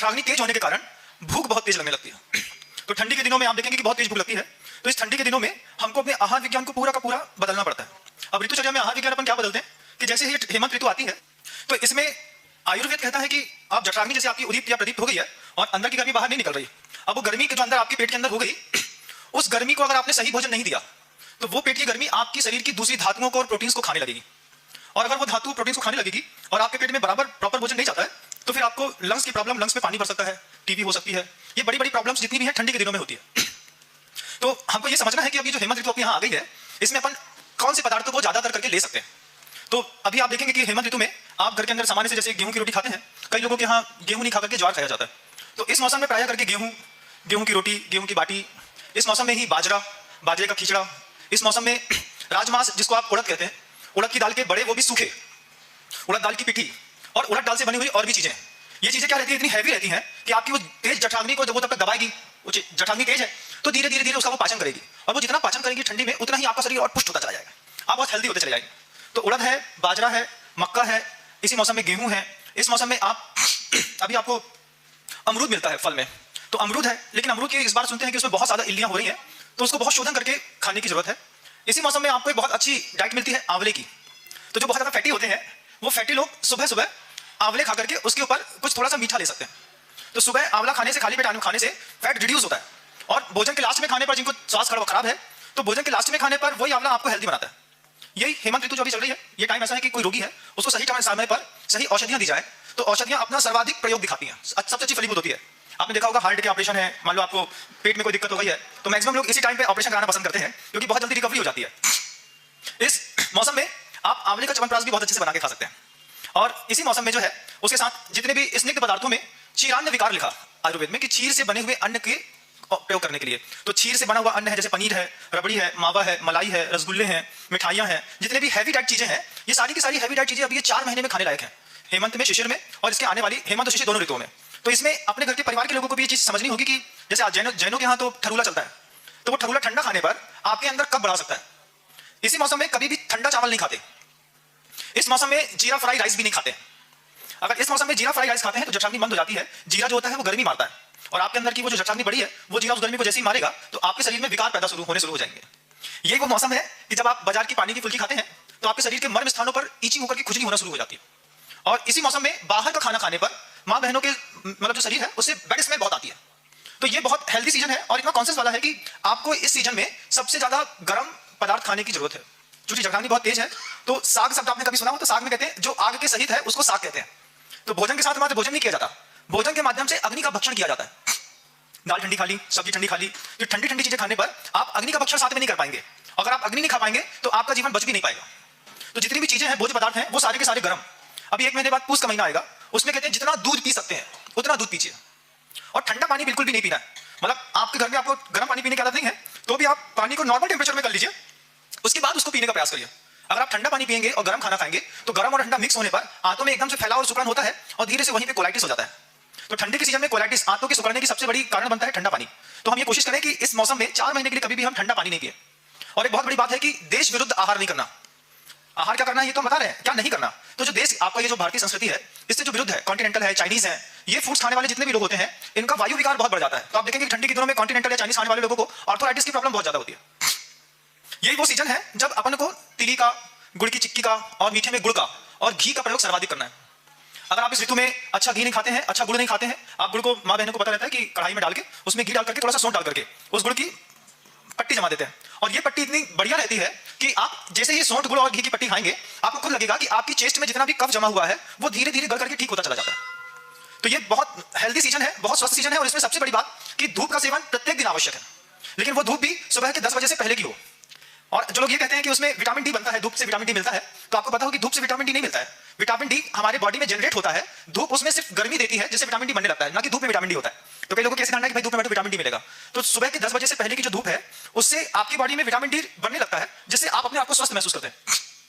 जठराग्नि तेज होने के कारण भूख बहुत तेज लगने लगती है। तो ठंडी के दिनों में आप देखेंगे कि बहुत तेज भूख लगती है। तो इस ठंडी के दिनों में हमको अपने आहार विज्ञान को पूरा का पूरा बदलना पड़ता है। अब ऋतुचर्या में आहार विज्ञान अपन क्या बदलते हैं कि जैसे ही हेमंत ऋतु आती है तो इसमें आयुर्वेद कहता है कि आप जठराग्नि जैसे आपकी उदीप्त या प्रदीप्त हो गई है और अंदर की गर्मी बाहर नहीं निकल रही, अब वो गर्मी के जो अंदर आपके पेट के अंदर हो गई, उस गर्मी को अगर आपने सही भोजन नहीं दिया तो वो पेट की गर्मी आपकी शरीर की दूसरी धातुओं को और प्रोटीन्स को खाने लगेगी। और अगर वो धातु प्रोटीन्स को खाने लगेगी और आपके पेट में बराबर प्रॉपर भोजन नहीं जाता है तो फिर आपको लंग्स की प्रॉब्लम, लंग्स में पानी भर सकता है, टीबी हो सकती है। ये बड़ी बड़ी प्रॉब्लम्स जितनी भी है ठंडी के दिनों में होती है। तो हमको ये समझना है कि अभी जो हेमंत ऋतु अपने यहाँ आ गई है इसमें अपन कौन से पदार्थों को ज्यादातर करके ले सकते हैं। तो अभी आप देखेंगे कि हेमंत ऋतु में आप घर के अंदर सामान्य से जैसे गेहूं की रोटी खाते हैं, कई लोगों के यहाँ गेहूं नहीं खा करके ज्वार खाया जाता है। तो इस मौसम में प्रायः करके गेहूं की रोटी, गेहूं की बाटी, इस मौसम में ही बाजरे का खिचड़ा, इस मौसम में राजमास जिसको आप उड़द कहते हैं, उड़द की दाल के बड़े वो भी सूखे, उड़द दाल की पिठी और उड़द दाल से बनी हुई और भी चीजें। ये चीजें क्या रहती है, इतनी हैवी रहती हैं कि आपकी वो तेज जठराग्नि को जब वो तब तक दबाएगी, वो जठराग्नि तेज है तो धीरे धीरे उसका वो पाचन करेगी और वो जितना पाचन करेगी ठंडी में उतना ही आपका शरीर और पुष्ट होता चला जाएगा, आप बहुत हेल्दी होते चले जाएंगे। तो उड़द है, बाजरा है, मक्का है, इसी मौसम में गेहूं है, इस मौसम में आप अभी आपको अमरूद मिलता है फल में, तो अमरूद है, लेकिन अमरूद की इस बार सुनते हैं कि उसमें बहुत ज्यादा इल्लियां हो रही हैं तो उसको बहुत शोधन करके खाने की जरूरत है। इसी मौसम में आपको एक बहुत अच्छी डाइट मिलती है आंवले की। तो जो बहुत ज्यादा फैटी होते हैं वो फैटी लोग सुबह सुबह आंवले खा करके उसके ऊपर कुछ थोड़ा सा मीठा ले सकते हैं। तो सुबह आंवला खाने से, खाली पेट खाने से फैट रिड्यूस होता है और भोजन के लास्ट में खाने पर जिनको स्वास्थ्य खराब है तो भोजन के लास्ट में खाने पर वही आंवला आपको हेल्दी बनाता है। यही हेमंत ऋतु जो अभी चल रही है, ये टाइम ऐसा है कि कोई रोगी है उसको सही समय पर सही औषधियां दी जाए तो औषधियां अपना सर्वाधिक प्रयोग दिखाती हैं, सबसे अच्छी फलीभूत होती है। आपने देखा होगा हार्ट के ऑपरेशन है, मान लो आपको पेट में कोई दिक्कत हो गई है तो मैक्सिमम लोग इसी टाइम पे ऑपरेशन कराना पसंद करते हैं क्योंकि बहुत जल्दी रिकवरी हो जाती है। इस मौसम में आप आंवले का च्यवनप्राश भी बहुत अच्छे से बना के खा सकते हैं। और इसी मौसम में जो है उसके साथ जितने भी स्निग्ध पदार्थों में क्षीरान्न विकार लिखा आयुर्वेद में कि क्षीर से बने हुए अन्न के प्रयोग करने के लिए। तो क्षीर से बना हुआ अन्न है जैसे पनीर है, रबड़ी है, मावा है, मलाई है, रसगुल्ले हैं, मिठाइयां हैं, जितने भी हैवी डाइट चीजें हैं ये सारी की सारी हैवी डाइट चीजें अभी ये 4 महीने में खाने लायक है, हेमंत में, शिशिर में और इसके आने वाली हेमंत और शिशिर दोनों ऋतुओं में। तो इसमें अपने घर के परिवार के लोगों को भी ये चीज समझनी होगी कि जैसे आज जैनों के यहाँ तो ठरूला चलता है तो वो ठरूला ठंडा खाने पर आपके अंदर कब बढ़ा सकता है। इसी मौसम में कभी भी ठंडा चावल नहीं खाते, इस मौसम में जीरा फ्राई राइस भी नहीं खाते। अगर इस मौसम में जीरा फ्राई राइस खाते हैं तो जठराग्नि बंद हो जाती है। जीरा जो होता है वो गर्मी मारता है और आपके अंदर की वो जो जठराग्नि बड़ी है वो जीरा उस गर्मी को जैसे ही मारेगा तो आपके शरीर में विकार पैदा होने शुरू हो जाएंगे। यही वो मौसम है कि जब आप बाजार की पानी की फुल्की खाते हैं तो आपके शरीर के मर्म स्थानों पर ईचिंग होकर के खुजली होना शुरू हो जाती है। और इसी मौसम में बाहर का खाना खाने पर माँ बहनों के मतलब जो शरीर है उससे बैड स्मेल बहुत आती है। तो ये बहुत हेल्दी सीजन है और इतना कॉन्शियस वाला है कि आपको इस सीजन में सबसे ज्यादा गर्म पदार्थ खाने की जरूरत है। क्योंकि जठराग्नि बहुत तेज है तो साग शब्द आपने कभी सुना हो तो साग में कहते हैं जो आग के सहित है उसको साग कहते हैं। तो भोजन के साथ मात्र भोजन नहीं किया जाता, भोजन के माध्यम से अग्नि का भक्षण किया जाता है। दाल ठंडी खा ली, सब्जी ठंडी खा ली, तो ठंडी ठंडी चीजें खाने पर आप अग्नि का भक्षण साथ में नहीं कर पाएंगे। अगर आप अग्नि नहीं खा पाएंगे तो आपका जीवन बच भी नहीं पाएगा। तो जितनी भी चीजें हैं, भोज्य पदार्थ हैं, वो सारे के सारे गर्म। अभी 1 महीने बाद पूस का महीना आएगा, उसमें कहते हैं जितना दूध पी सकते हैं उतना दूध पीजिए और ठंडा पानी बिल्कुल भी नहीं पीना है। मतलब आपके घर में आपको गर्म पानी पीने की आदत नहीं है तो भी आप पानी को नॉर्मल टेम्परेचर में कर लीजिए, उसके बाद उसको पीने का प्रयास करिए। अगर आप ठंडा पानी पिएंगे और गर्म खाना खाएंगे तो गर्म और ठंडा मिक्स होने पर आंतों में एकदम से फैलाव और सुकड़न होता है और धीरे से वहीं पे कोलाइटिस हो जाता है। तो ठंडे के सीजन में कोलाइटिस, आंतों के सिकुड़ने की सबसे बड़ी कारण बनता है ठंडा पानी। तो हम ये कोशिश करें कि इस मौसम में 4 महीने के लिए कभी भी हम ठंडा पानी नहीं पिए। और एक बहुत बड़ी बात है कि देश विरुद्ध आहार नहीं करना। आहार क्या करना है ये तो हम बता रहे हैं, क्या नहीं करना। तो जो देश आपका ये जो भारतीय संस्कृति है इससे जो विरुद्ध है, कॉन्टिनेंटल है, चाइनीज है, ये फूड्स खाने वाले जितने भी लोग होते हैं इनका वायु विकार बहुत बढ़ जाता है। तो आप देखेंगे कि ठंडी के दिनों में कॉन्टिनेंटल या चाइनीज खाने वाले लोगों को आर्थराइटिस की प्रॉब्लम बहुत ज्यादा होती है। यही वो सीजन है जब अपन को तिली का, गुड़ की चिक्की का और मीठे में गुड़ का और घी का प्रयोग सर्वाधिक करना है। अगर आप इस ऋतु में अच्छा घी नहीं खाते हैं, अच्छा गुड़ नहीं खाते हैं, आप गुड़ को, माँ बहनों को पता रहता है कि कढ़ाई में डाल के उसमें घी डाल करके थोड़ा सा सौंठ डाल करके उस गुड़ की पट्टी जमा देते हैं और ये पट्टी इतनी बढ़िया रहती है कि आप जैसे ही सौंठ, गुड़ और घी की पट्टी खाएंगे आपको खुद लगेगा कि आपकी चेस्ट में जितना भी कफ जमा हुआ है वो धीरे धीरे गल करके ठीक होता चला जाता है। तो ये बहुत हेल्दी सीजन है, बहुत स्वस्थ सीजन है और इसमें सबसे बड़ी बात कि धूप का सेवन प्रत्येक दिन आवश्यक है, लेकिन वो धूप भी सुबह के 10 बजे से पहले की हो। और जो लोग ये कहते हैं कि उसमें विटामिन डी बनता है, धूप से विटामिन डी मिलता है, तो आपको पता हो कि धूप से विटामिन डी नहीं मिलता है। विटामिन डी हमारे बॉडी में जनरेट होता है, धूप उसमें सिर्फ गर्मी देती है जिससे विटामिन डी बनने लगता है, ना कि धूप में विटामिन डी होता है। तो कई लोगों की ऐसी धारणा है कि भाई धूप में बैठो विटामिन डी मिलेगा। तो सुबह के 10 बजे से पहले की जो धूप है उससे आपकी बॉडी में विटामिन डी बनने लगता है जिससे आप अपने आप को स्वस्थ महसूस करते हैं।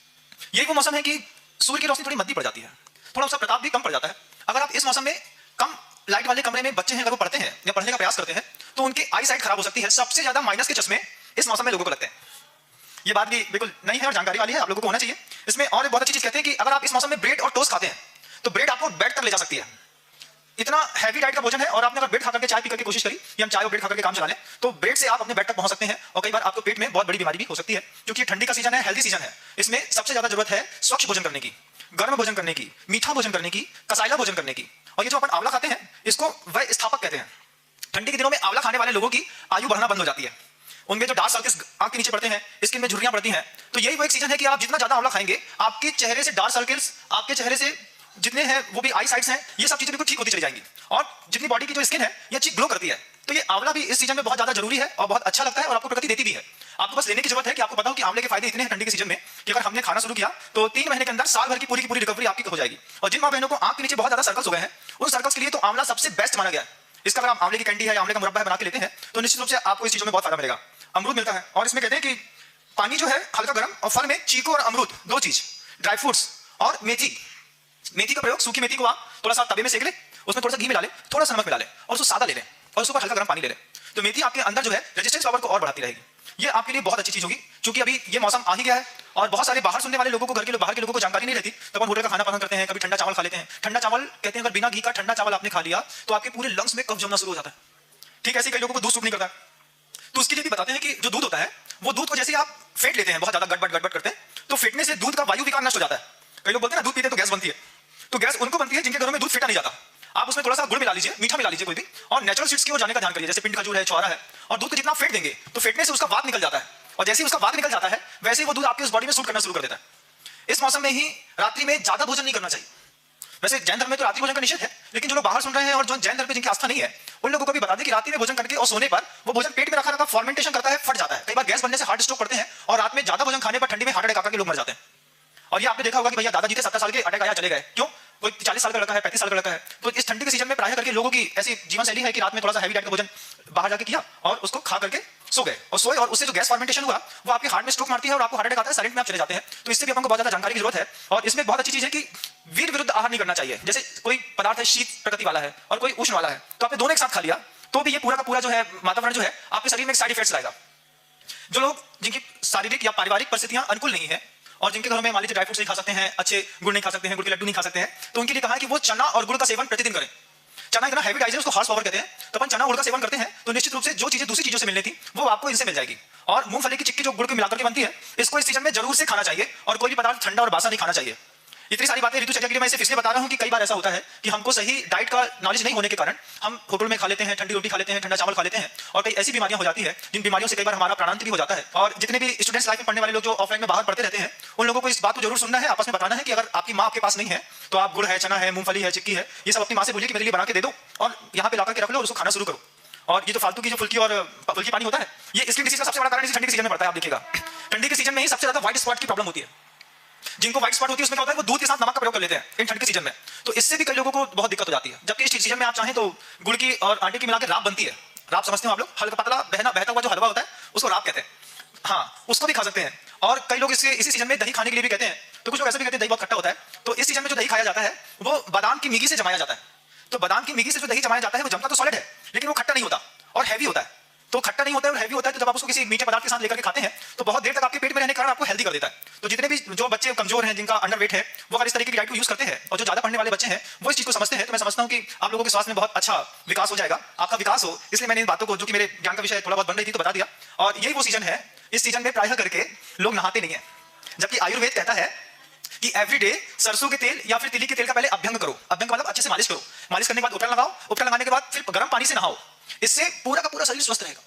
यही वो मौसम है कि सूर्य की रोशनी थोड़ी मंदी पड़ जाती है, थोड़ा उसका प्रताप भी कम पड़ जाता है। अगर आप इस मौसम में कम लाइट वाले कमरे में बच्चे हैं, अगर वो पढ़ते हैं या पढ़ने का प्रयास करते हैं तो उनकी आई साइट खराब हो सकती है। सबसे ज्यादा माइनस के चश्मे इस मौसम में लोगों को लगते हैं। ये बात भी बिल्कुल नहीं है और जानकारी वाली है, आप लोगों को होना चाहिए। इसमें और एक बहुत अच्छी चीज कहते हैं कि अगर आप इस मौसम में ब्रेड और टोस्ट खाते हैं तो ब्रेड आपको बेड तक ले जा सकती है। इतना हैवी डाइट का भोजन है और आपने अगर ब्रेड खा करके चाय पी करके कोशिश करी कि हम चाय और ब्रेड खा करके काम चला लें, तो ब्रेड से आप अपने बेड तक पहुंच सकते हैं और कई बार आपको पेट में बहुत बड़ी बीमारी भी हो सकती है। क्योंकि ठंडी का सीजन है, हेल्दी सीजन है, इसमें सबसे ज्यादा जरूरत है स्वच्छ भोजन करने की, गर्म भोजन करने की, मीठा भोजन करने की, कसाईला भोजन करने की। और ये जो अपन आंवला खाते हैं इसको वह स्थापक कहते हैं। ठंडी के दिनों में आंवला खाने वाले लोगों की आयु बढ़ना बंद हो जाती है, उनमें जो डार्क सर्कल्स आंख के नीचे पड़ते हैं, स्किन में झुर्रियां पड़ती हैं। तो यही वो एक सीजन है कि आप जितना ज्यादा आंवला खाएंगे आपके चेहरे से डार्क सर्कल्स, आपके चेहरे से जितने हैं वो भी आई साइट्स हैं, ये सब चीजें बिल्कुल ठीक होती चली जाएंगी और जितनी बॉडी की जो स्किन है ये अच्छी ग्लो करती है। तो ये आंवला भी इस सीजन में बहुत ज्यादा जरूरी है और बहुत अच्छा लगता है और आपको प्रकृति देती भी है। आपको बस लेने की जरूरत है कि आपको पता हो कि आंवले के फायदे इतने हैं ठंडी के सीजन में कि अगर हमने खाना शुरू किया तो 3 महीने के अंदर साल भर की पूरी रिकवरी आपकी हो जाएगी। और जिन मां बहनों को आंख के नीचे बहुत ज्यादा सर्कल्स हो गए हैं उन सर्कल्स के लिए तो आंवला सबसे बेस्ट माना गया है। इसका अगर आप आंवले की कैंडी है, आंवले का मुरब्बा है बना के लेते हैं तो निश्चित रूप से आपको इस चीजों में बहुत फायदा मिलेगा। अमरूद मिलता है और इसमें कहते हैं कि पानी जो है हल्का गर्म और फल में चीकू और अमरूद दो चीज, ड्राई फ्रूट्स और मेथी। मेथी का प्रयोग, सूखी मेथी को आप थोड़ा सा तवे में सेक ले, उसमें थोड़ा सा घी मिला ले, थोड़ा सा नमक मिला ले और उसको सादा ले लें और उसके ऊपर हल्का गर्म पानी ले लें। तो मेथी आपके अंदर जो है रेजिस्टेंस पावर को और बढ़ाती रहेगी। ये आपके लिए बहुत अच्छी चीज होगी क्योंकि अभी ये मौसम आ ही गया है और बहुत सारे बाहर सुनने वाले लोगों को, घर के लोग, बाहर के लोगों को जानकारी नहीं रहती, तो अपन होटल का खाना पसंद करते हैं, कभी ठंडा चावल खा लेते हैं। ठंडा चावल कहते हैं अगर बिना घी का ठंडा चावल आपने खा लिया तो आपके पूरे लंग्स में कफ जमना शुरू हो जाता है। ठीक है, ऐसे कई लोगों को दूध सूट नहीं करता, तो उसके लिए भी बताते हैं कि जो दूध होता है वो दूध को जैसे आप फेंट लेते हैं, बहुत ज्यादा गड़बड़ करते हैं, तो फेंटने से दूध का वायु विकार नष्ट हो जाता है। कई लोग बोलते हैं ना दूध पीते तो गैस बनती है, तो गैस उनको बनती है जिनके घरों में दूध फेंटा नहीं जाता। आप उसमें थोड़ा सा गुड़ मिला लीजिए, मीठा मिला लीजिए कोई भी, और नेचुरल सीड्स की ओर जाने का ध्यान करिए, जैसे पिंड खजूर है, छुआरा है, और दूध को जितना फेंट देंगे तो फेंटने से उसका वात निकल जाता है और जैसे ही उसका वात निकल जाता है वैसे ही वो दूध आपकी उस बॉडी में सूट करना शुरू कर देता है। इस मौसम में ही रात्रि में ज्यादा भोजन नहीं करना चाहिए। वैसे जैन धर्म में तो रात्रि भोजन का निषेध है, लेकिन जो लोग बाहर सुन रहे हैं और जो जैन धर्म पे जिनकी आस्था नहीं है उन लोगों को भी बता दें कि रात्रि में भोजन करके और सोने पर वो भोजन पेट में रखा फॉर्मेंटेशन करता है, फट जाता है। कई बार गैस बनने से हार्ट स्ट्रोक करते हैं और रात में ज्यादा भोजन खाने पर ठंडी में हार्ट अटैक आकर के लोग मर जाते हैं। और ये आपने देखा होगा कि भैया दादाजी थे 70 साल के, अटैक आया चले गए, क्यों? कोई 40 साल का लड़का है, 35 साल का लड़का है। तो इस ठंडी के सीजन में प्राय करके लोगों की ऐसी जीवन शैली है कि रात में थोड़ा सा हैवी डाइट का भोजन बाहर जाके किया और उसको खा करके सो गए और सोए, और उससे जो गैस फॉर्मेंटेशन हुआ वो आपके हार्ट में स्ट्रोक मारती है और आपको हार्ट अटैक आता है, साइलेंट में आप चले जाते हैं। तो इससे भी आपको बहुत ज्यादा जानकारी की जरूरत है। और इसमें बहुत अच्छी चीज है कि वीर विरुद्ध आहार नहीं करना चाहिए। जैसे कोई पदार्थ है शीत प्रकृति वाला है और कोई उष्ण वाला है, तो आपने दोनों एक साथ खा लिया तो भी ये पूरा का पूरा जो है वातावरण जो है आपके शरीर में एक साइड इफेक्ट्स लाएगा। जो लोग जिनकी शारीरिक या पारिवारिक परिस्थितियां अनुकूल नहीं है और जिनके घरों में मान लीजिए ड्राई फ्रूट्स नहीं खा सकते हैं, अच्छे गुड़ नहीं खा सकते हैं, गुड़ के लड्डू नहीं खा सकते हैं, तो उनके लिए कहा है कि वो चना और गुड़ का सेवन प्रतिदिन करें। चना इतना हैवी डाइजेस्ट, उसको हॉर्स पावर कहते हैं, तो अपन चना गुड़ का सेवन करते हैं तो निश्चित रूप से जो चीजें दूसरी चीजों से मिलनी थी वो आपको इनसे मिल जाएगी। और मूंगफली की चिक्की जो गुड़ को मिलाकर के बनती है, इसको इस सीजन में जरूर से खाना चाहिए और कोई भी पदार्थ ठंडा और बासा नहीं खाना चाहिए। इतनी सारी बातें ऋतुचर्या के लिए मैं सिर्फ इसलिए बता रहा हूं कि कई बार ऐसा होता है कि हमको सही डाइट का नॉलेज नहीं होने के कारण हम होटल में खा लेते हैं, ठंडी रोटी खा लेते हैं, ठंडा चावल खा लेते हैं और कई ऐसी बीमारियां हो जाती है जिन बीमारियों से कई बार हमारा प्राणांत भी हो जाता है। और जितने भी स्टूडेंट्स लाइफ में पढ़ने वाले लोग जो ऑफलाइन में बाहर पढ़ते रहते हैं उन लोगों को इस बात को जरूर सुनना है, आपस में बताना है कि अगर आपकी माँ आपके पास नहीं है तो आप गुड़ है, चना है, मूंगफली है, चिक्की है, ये सब अपनी माँ से बोलिए कि मेरे लिए बना के दे दो और यहाँ पे लाकर के रख लो और उसको खाना शुरू करो। और ये जो फालतू की जो फुल्की पानी होता है ये स्किन डिसीज का सबसे बड़ा कारण ठंडी के सीजन में पड़ता है। आप देखिएगा ठंडी के सीजन में ही सबसे ज्यादा व्हाइट स्पॉट की प्रॉब्लम होती है। जिनको व्हाइट स्पॉट होती है उसमें क्या होता है वो दूध के साथ नमक का प्रयोग कर लेते हैं इन ठंड के सीजन में, तो इससे भी कई लोगों को बहुत दिक्कत हो जाती है। जबकि इस सीजन में आप चाहें तो गुड़ की और आटे की मिलाकर राब बनती है। राब समझते हो आप लोग? हल्का पतला बहता हुआ जो हलवा होता है उसको राब कहते हैं। हाँ, उसको भी खा सकते हैं। और कई लोग इसी सीजन में दही खाने के लिए भी कहते हैं, तो कुछ लोग ऐसे भी कहते हैं दही बहुत खट्टा होता है। तो इस सीजन में जो दही खाया जाता है वो बादाम की मीगी से जमाया जाता है। तो बादाम की मीगी से जो दही जमाया जाता है वो जमता तो सॉलिड है लेकिन वो खट्टा नहीं होता और हैवी होता है। तो खट्टा नहीं होता है और हैवी होता है, तो जब आप उसको किसी मीठे पदार्थ के साथ लेकर के खाते हैं तो बहुत देर तक आपके पेट में रहने के कारण आपको हेल्दी कर देता है। तो जितने भी जो बच्चे कमजोर हैं, जिनका अंडरवेट है, वो अगर इस तरीके की डाइट को यूज करते हैं और जो ज्यादा पढ़ने वाले बच्चे हैं वो इस चीज को समझते हैं, तो मैं समझता हूं कि आप लोगों के स्वास्थ्य में बहुत अच्छा विकास हो जाएगा, आपका विकास हो। इसलिए मैंने इन बातों को, जो कि मेरे ज्ञान का विषय थोड़ा बहुत बन रही थी, तो बता दिया। और यही वो सीजन है, इस सीजन में प्रायः करके लोग नहाते नहीं है, जबकि आयुर्वेद कहता है कि एवरीडे सरसों के तेल या फिर तिली के तेल का पहले अभ्यंग करो। अभ्यंग मतलब अच्छे से मालिश करो, मालिश करने के बाद उपटन लगाओ, उपटन लगाने के बाद फिर गर्म पानी से नहाओ। इससे पूरा का पूरा शरीर स्वस्थ रहेगा।